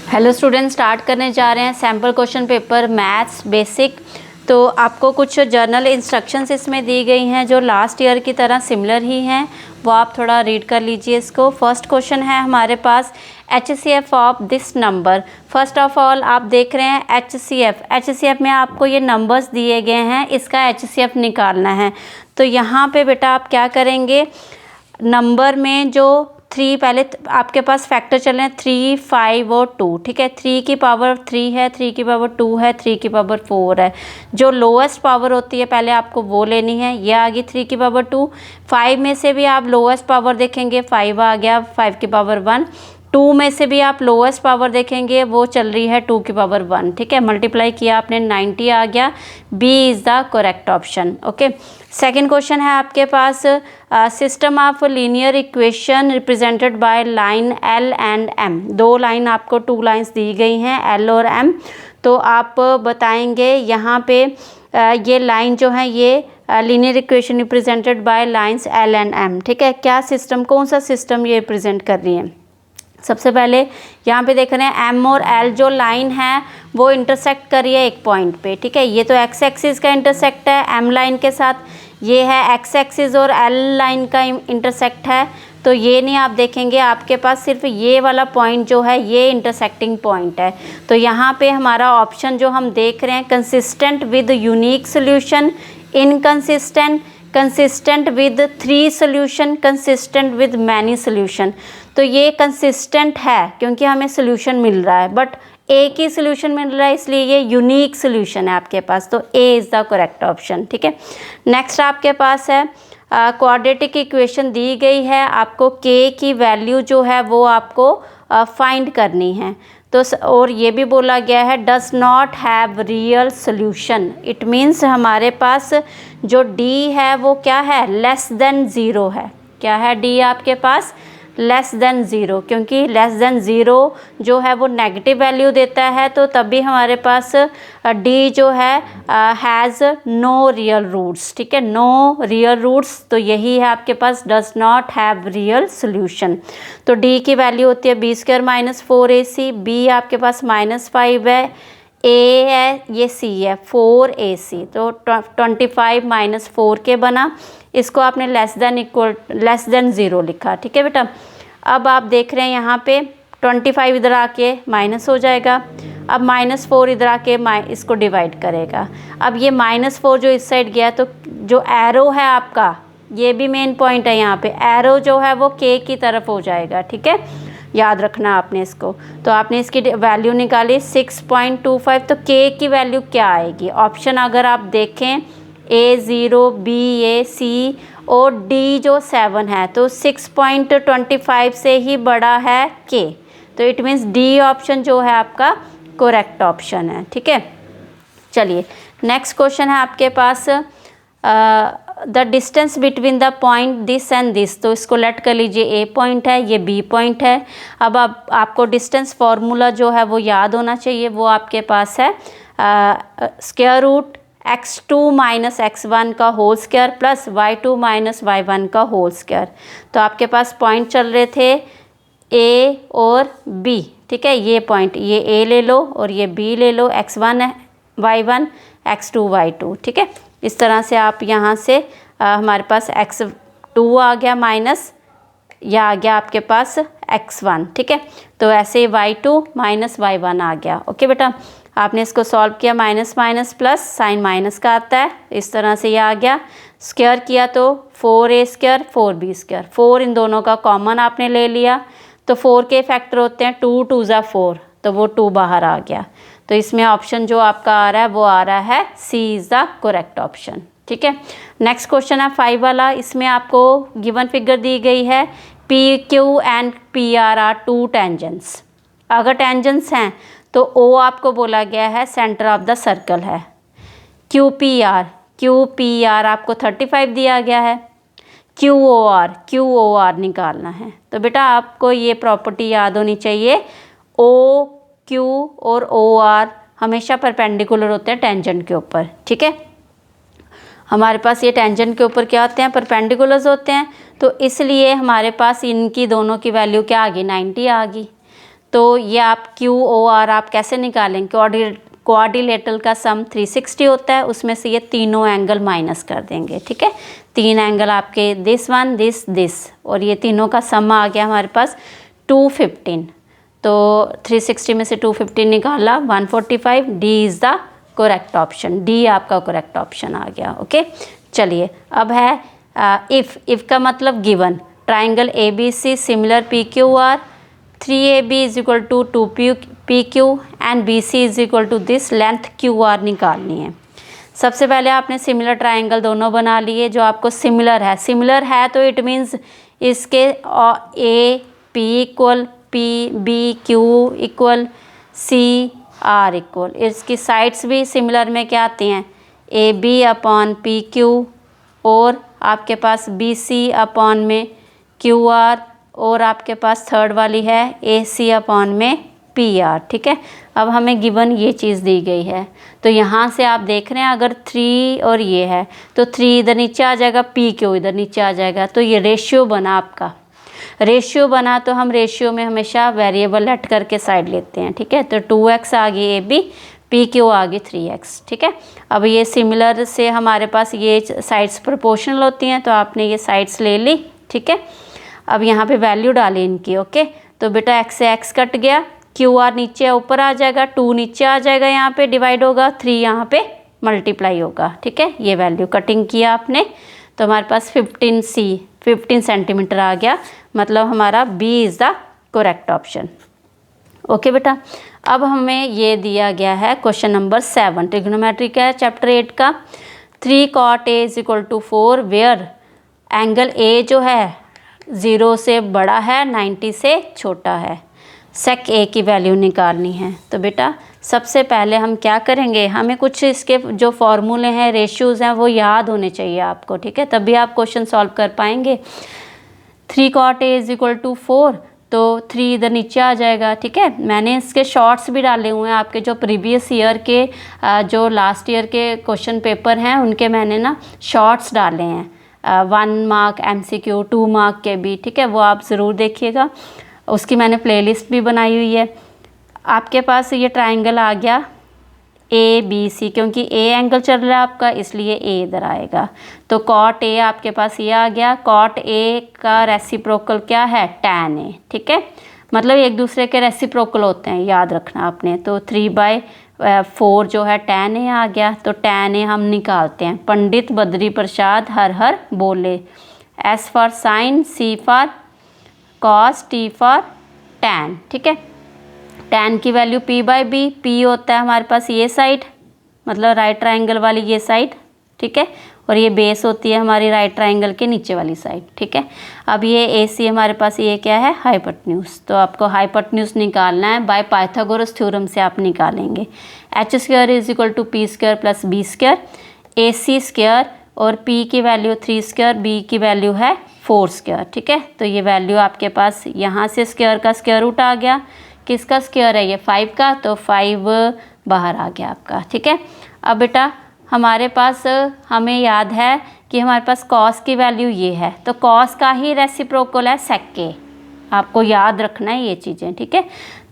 Hello student, start करने जा रहे हैं sample question paper maths basic. तो आपको कुछ जर्नल इंस्ट्रक्शंस इसमें दी गई हैं जो लास्ट ईयर की तरह सिमिलर ही हैं, वो आप थोड़ा रीड कर लीजिए इसको। फर्स्ट क्वेश्चन है हमारे पास HCF of this number. First of all आप देख रहे हैं HCF में आपको ये नंबर्स दिए गए हैं, इसका HCF निकालना है। तो यहाँ पे बेटा आप क्या करेंगे, नंबर में जो 3 पहले आपके पास फैक्टर चल रहे हैं 3, 5 और 2, ठीक है। 3 की पावर 3 है, 3 की पावर 2 है, 3 की पावर 4 है। जो लोएस्ट पावर होती है पहले आपको वो लेनी है, ये आ गई 3 की पावर 2। 5 में से भी आप लोएस्ट पावर देखेंगे, 5 आ गया, 5 की पावर 1। 2 में से भी आप लोएस्ट पावर देखेंगे, वो चल रही है 2 की पावर 1, ठीक है। मल्टीप्लाई किया आपने 90 आ गया। B is the correct option. Okay, second question है आपके पास system of linear equation represented by line L and M। दो लाइन आपको 2 लाइंस दी गई हैं L और M। तो आप बताएंगे यहाँ पे ये लाइन जो है ये linear equation represented bye lines L and M, ठीक है। क्या सिस्टम, कौन सा सिस्टम ये रिप्रेजेंट कर रही है। सबसे पहले यहाँ पे देख रहे हैं M और L जो लाइन है वो इंटरसेक्ट कर रही है एक पॉइंट पे, ठीक है। ये तो x एक्सिस का इंटरसेक्ट है M लाइन के साथ, ये है x एक्सिस और L लाइन का इंटरसेक्ट है। तो ये नहीं आप देखेंगे, आपके पास सिर्फ ये वाला पॉइंट जो है ये इंटरसेक्टिंग पॉइंट है। तो यहाँ पे हमारा ऑप्शन जो हम देख रहे हैं consistent with unique solution, inconsistent, consistent with 3 solution, consistent with many solution. तो ये कंसिस्टेंट है क्योंकि हमें सोल्यूशन मिल रहा है, बट एक ही सोल्यूशन मिल रहा है इसलिए ये यूनिक सोल्यूशन है आपके पास। तो A is the correct option, ठीक है। नेक्स्ट आपके पास है क्वाड्रेटिक इक्वेशन दी गई है, आपको के की वैल्यू जो है वो आपको फाइंड करनी है। तो और ये भी बोला गया है does not have real solution. It means हमारे पास जो डी है वो क्या है, लेस देन ज़ीरो है। क्या है डी आपके पास, लेस देन ज़ीरो, क्योंकि लेस देन ज़ीरो जो है वो नेगेटिव वैल्यू देता है। तो तभी हमारे पास डी जो है हैज़ नो रियल रूट्स, ठीक है, नो रियल रूट्स। तो यही है आपके पास does not have real solution. तो डी की वैल्यू होती है b² - 4ac। बी आपके पास -5 है, ए है, ये सी है 4ac। तो 25 - 4 के बना, इसको आपने लेस देन ज़ीरो लिखा, ठीक है बेटा। अब आप देख रहे हैं यहाँ पे 25 इधर आके माइनस हो जाएगा। अब -4 इधर आके इसको डिवाइड करेगा। अब ये -4 जो इस साइड गया, तो जो एरो है आपका, ये भी मेन पॉइंट है यहाँ पे, एरो जो है वो के की तरफ हो जाएगा, ठीक है। याद रखना आपने इसको। तो आपने इसकी वैल्यू निकाली 6.25। तो के की वैल्यू क्या आएगी, ऑप्शन अगर आप देखें A0, B, A, C और D जो 7 है, तो 6.25 से ही बड़ा है K। तो इट मीन्स D ऑप्शन जो है आपका करेक्ट ऑप्शन है, ठीक है। चलिए नेक्स्ट क्वेश्चन है आपके पास the distance between the point this and this. तो इसको लेट कर लीजिए, ए पॉइंट है, ये बी पॉइंट है। अब आपको डिस्टेंस फार्मूला जो है वो याद होना चाहिए, वो आपके पास है स्क्वायर रूट x2 - x1 का whole square plus y2 - y1 का होल स्क्वायर। तो आपके पास पॉइंट चल रहे थे ए और बी, ठीक है। ये पॉइंट, ये ए ले लो और ये बी ले लो, x1 y1, x2 y2, ठीक है। इस तरह से आप यहाँ से हमारे पास x2 आ गया माइनस, या आ गया आपके पास x1, ठीक है। तो ऐसे y2 - y1 आ गया। ओके बेटा, आपने इसको सॉल्व किया, minus minus plus, sign minus का आता है, इस तरह से ये आ गया। स्क्वायर किया तो 4a² 4b², 4 इन दोनों का कॉमन आपने ले लिया। तो 4 के फैक्टर होते हैं 2 2 ज़ा 4, तो वो 2 बाहर आ गया। तो इसमें ऑप्शन जो आपका आ रहा है वो आ रहा है C is the correct option, ठीक है। नेक्स्ट क्वेश्चन है 5 वाला। इसमें आपको गिवन फिगर दी गई है PQ and PR are 2 tangents. अगर टेंजेंट्स हैं तो O आपको बोला गया है सेंटर ऑफ द सर्कल है। QPR आपको 35 दिया गया है। QOR निकालना है। तो बेटा आपको ये प्रॉपर्टी याद होनी चाहिए, OQ और OR हमेशा परपेंडिकुलर होते हैं टेंजेंट के ऊपर, ठीक है। हमारे पास ये टेंजेंट के ऊपर क्या होते हैं, परपेंडिकुलर्स होते हैं। तो इसलिए हमारे पास इनकी दोनों की वैल्यू क्या आ गई, 90 आ गई। तो ये आप QOR आप कैसे निकालेंगे, क्वाड्रिलेटरल का सम 360 होता है, उसमें से ये तीनों एंगल माइनस कर देंगे, ठीक है। 3 एंगल आपके दिस वन दिस और ये तीनों का सम आ गया हमारे पास 215। तो 360 में से 215 निकाला 145। D is the correct option, D आपका करेक्ट ऑप्शन आ गया। ओके, चलिए अब है इफ़ का मतलब given triangle ABC similar PQR 3AB is equal to 2PQ and BC is equal to this length QR निकालनी है। सबसे पहले आपने सिमिलर ट्राइंगल दोनों बना लिए जो आपको सिमिलर है तो इट मीन्स इसके AP equal BQ equal CR equal, इसकी साइड्स भी सिमिलर में क्या आती हैं, AB अपॉन PQ और आपके पास BC अपॉन में QR और आपके पास थर्ड वाली है AC अपॉन में PR, ठीक है। अब हमें गिवन ये चीज़ दी गई है तो यहाँ से आप देख रहे हैं अगर 3 और ये है तो 3 इधर नीचे आ जाएगा, PQ इधर नीचे आ जाएगा, तो ये रेशियो बना आपका। रेशियो बना तो हम रेशियो में हमेशा वेरिएबल लेट करके साइड लेते हैं, ठीक है। तो 2x आ गई AB, PQ आ गई 3x, ठीक है। अब ये सिमिलर से हमारे पास ये साइड्स प्रोपोर्शनल होती हैं तो आपने ये साइड्स ले ली, ठीक है। अब यहाँ पे वैल्यू डाली इनकी, ओके। तो बेटा x से x कट गया, QR नीचे ऊपर आ जाएगा, 2 नीचे आ जाएगा, यहाँ पे डिवाइड होगा, 3 यहाँ पे मल्टीप्लाई होगा, ठीक है। ये वैल्यू कटिंग किया आपने तो हमारे पास 15 सेंटीमीटर आ गया, मतलब हमारा B is the correct option. Okay बेटा, अब हमें ये दिया गया है क्वेश्चन नंबर 7 ट्रिग्नोमेट्री का है चैप्टर 8 का। 3 cot A is equal to 4 where angle A जो है 0 से बड़ा है 90 से छोटा है, सेक A की वैल्यू निकालनी है। तो बेटा सबसे पहले हम क्या करेंगे, हमें कुछ इसके जो फॉर्मूले हैं रेशियोज़ हैं वो याद होने चाहिए आपको, ठीक है, तभी आप क्वेश्चन सॉल्व कर पाएंगे। 3 cot A is equal to 4 तो 3 इधर नीचे आ जाएगा, ठीक है। मैंने इसके शॉर्ट्स भी डाले हुए हैं, आपके जो प्रीवियस ईयर के जो लास्ट ईयर के क्वेश्चन पेपर हैं उनके मैंने ना शॉर्ट्स डाले हैं, 1 मार्क MCQ 2 मार्क के भी, ठीक है, वो आप ज़रूर देखिएगा। उसकी मैंने प्लेलिस्ट भी बनाई हुई है। आपके पास ये ट्राइंगल आ गया ABC, क्योंकि A एंगल चल रहा है आपका इसलिए A इधर आएगा। तो cot A आपके पास ये आ गया, cot A का रेसिप्रोकल क्या है, tan A, ठीक है, मतलब एक दूसरे के रेसिप्रोकल होते हैं, याद रखना आपने। तो 3/4 जो है tan A आ गया, तो tan A हम निकालते हैं। पंडित बद्री प्रसाद हर हर बोले, S for sine, C for cos, T for tan, ठीक है। tan की वैल्यू P/B, P होता है हमारे पास ये साइड, मतलब राइट ट्राइंगल वाली ये साइड, ठीक है, और ये बेस होती है हमारी राइट ट्राइंगल के नीचे वाली साइड, ठीक है। अब ये AC हमारे पास ये क्या है, हाइपोटेन्यूज, तो आपको हाइपोटेन्यूज निकालना है, बाय पाइथागोरस थ्योरम से आप निकालेंगे। h² is equal to P² plus B², AC² और P की वैल्यू 3², B की वैल्यू है 4², ठीक है। तो ये वैल्यू आपके पास यहाँ से स्क्वायर का स्क्वायर रूट आ गया, किसका स्क्वायर है ये 5 का, तो 5 बाहर आ गया आपका, ठीक है। अब बेटा हमारे पास हमें याद है कि हमारे पास कॉस की वैल्यू ये है, तो कॉस का ही रेसिप्रोकल है सेक A, आपको याद रखना है ये चीज़ें, ठीक है।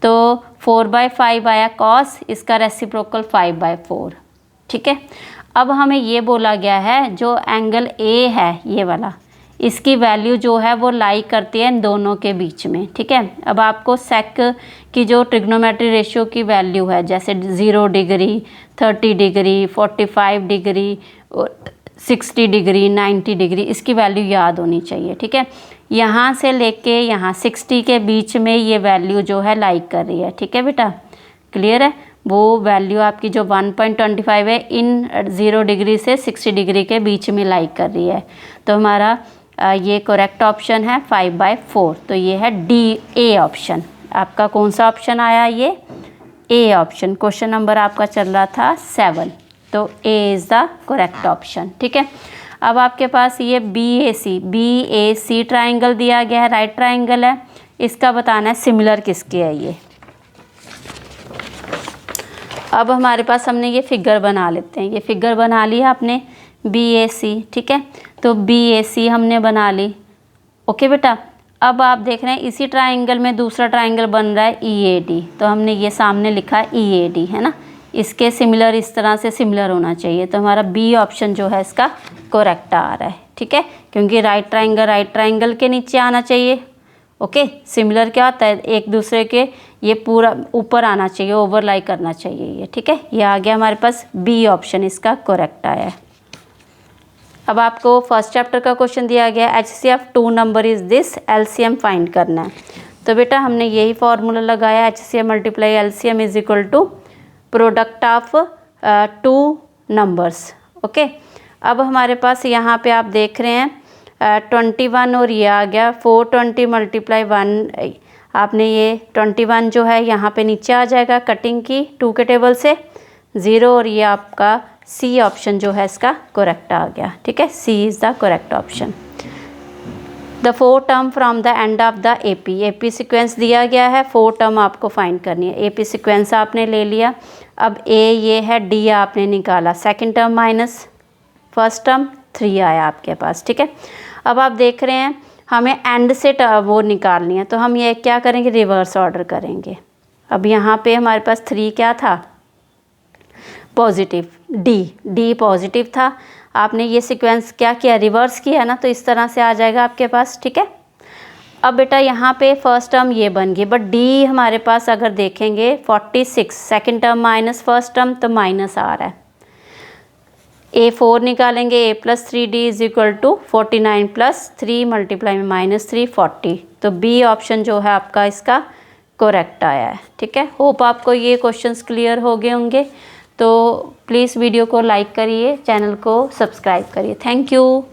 तो 4/5 आया कॉस, इसका रेसिप्रोकल 5/4, ठीक है। अब हमें ये बोला गया है जो एंगल A है ये वाला, इसकी वैल्यू जो है वो लाई करती है इन दोनों के बीच में, ठीक है। अब आपको सेक की जो ट्रिग्नोमेट्री रेशियो की वैल्यू है, जैसे 0 degree, 30 degree, 45 degree, 60 degree, 90 degree, इसकी वैल्यू याद होनी चाहिए, ठीक है। यहाँ से लेके यहाँ 60 के बीच में ये वैल्यू जो है लाई कर रही है, ठीक है बेटा, क्लियर है। वो वैल्यू आपकी जो 1.25 है इन 0 डिग्री से 60 डिग्री के बीच में लाई कर रही है, तो हमारा ये करेक्ट ऑप्शन है 5/4, तो ये है A ऑप्शन। आपका कौन सा ऑप्शन आया, ये A ऑप्शन। क्वेश्चन नंबर आपका चल रहा था 7, तो A is the correct option, ठीक है। अब आपके पास ये BAC ट्राइंगल दिया गया है, राइट ट्राइंगल है, इसका बताना है सिमिलर किसके है ये। अब हमारे पास हमने ये फिगर बना लेते हैं, ये फिगर बना लिया आपने BAC, ठीक है। तो BAC हमने बना ली, ओके बेटा। अब आप देख रहे हैं इसी ट्राइंगल में दूसरा ट्राइंगल बन रहा है EAD, तो हमने ये सामने लिखा है EAD, है ना। इसके सिमिलर इस तरह से सिमिलर होना चाहिए, तो हमारा बी ऑप्शन जो है इसका करेक्ट आ रहा है, ठीक है, क्योंकि राइट ट्राइंगल के नीचे आना चाहिए। ओके, सिमिलर क्या होता है, एक दूसरे के ये पूरा ऊपर आना चाहिए, ओवरलाई करना चाहिए ये, ठीक है। ये आ गया हमारे पास बी ऑप्शन इसका करेक्ट आया है। अब आपको फर्स्ट चैप्टर का क्वेश्चन दिया गया है HCF 2 number is this, LCM find करना है। तो बेटा हमने यही फार्मूला लगाया, HCF multiply LCM is equal to product of 2 numbers. Okay, अब हमारे पास यहाँ पे आप देख रहे हैं 21 और ये आ गया 420 मल्टीप्लाई 1, आपने ये 21 जो है यहाँ पे नीचे आ जाएगा कटिंग की 2 के टेबल से 0, और ये आपका सी ऑप्शन जो है इसका करेक्ट आ गया, ठीक है, C is the correct option. The 4 term from the end of the AP sequence दिया गया है, 4 टर्म आपको फाइंड करनी है। AP सीक्वेंस आपने ले लिया, अब A ये है, D आपने निकाला, second term minus first term 3 आया आपके पास, ठीक है। अब आप देख रहे हैं हमें एंड से वो निकालनी है, तो हम ये क्या करेंगे, रिवर्स ऑर्डर करेंगे। अब यहाँ पे हमारे पास 3 क्या था, पॉजिटिव, डी पॉजिटिव था, आपने ये सीक्वेंस क्या किया, रिवर्स किया ना, तो इस तरह से आ जाएगा आपके पास, ठीक है। अब बेटा यहाँ पे फर्स्ट टर्म ये बन गई, बट डी हमारे पास अगर देखेंगे 46, second term minus first term, तो माइनस आ रहा है। A4 निकालेंगे, A + 3D is equal to 49 + 3 multiply में -3 40, तो बी ऑप्शन जो है आपका इसका करेक्ट आया है, ठीक है। होप आपको ये क्वेश्चंस क्लियर हो गए होंगे, तो प्लीज़ वीडियो को लाइक करिए, चैनल को सब्सक्राइब करिए। Thank you.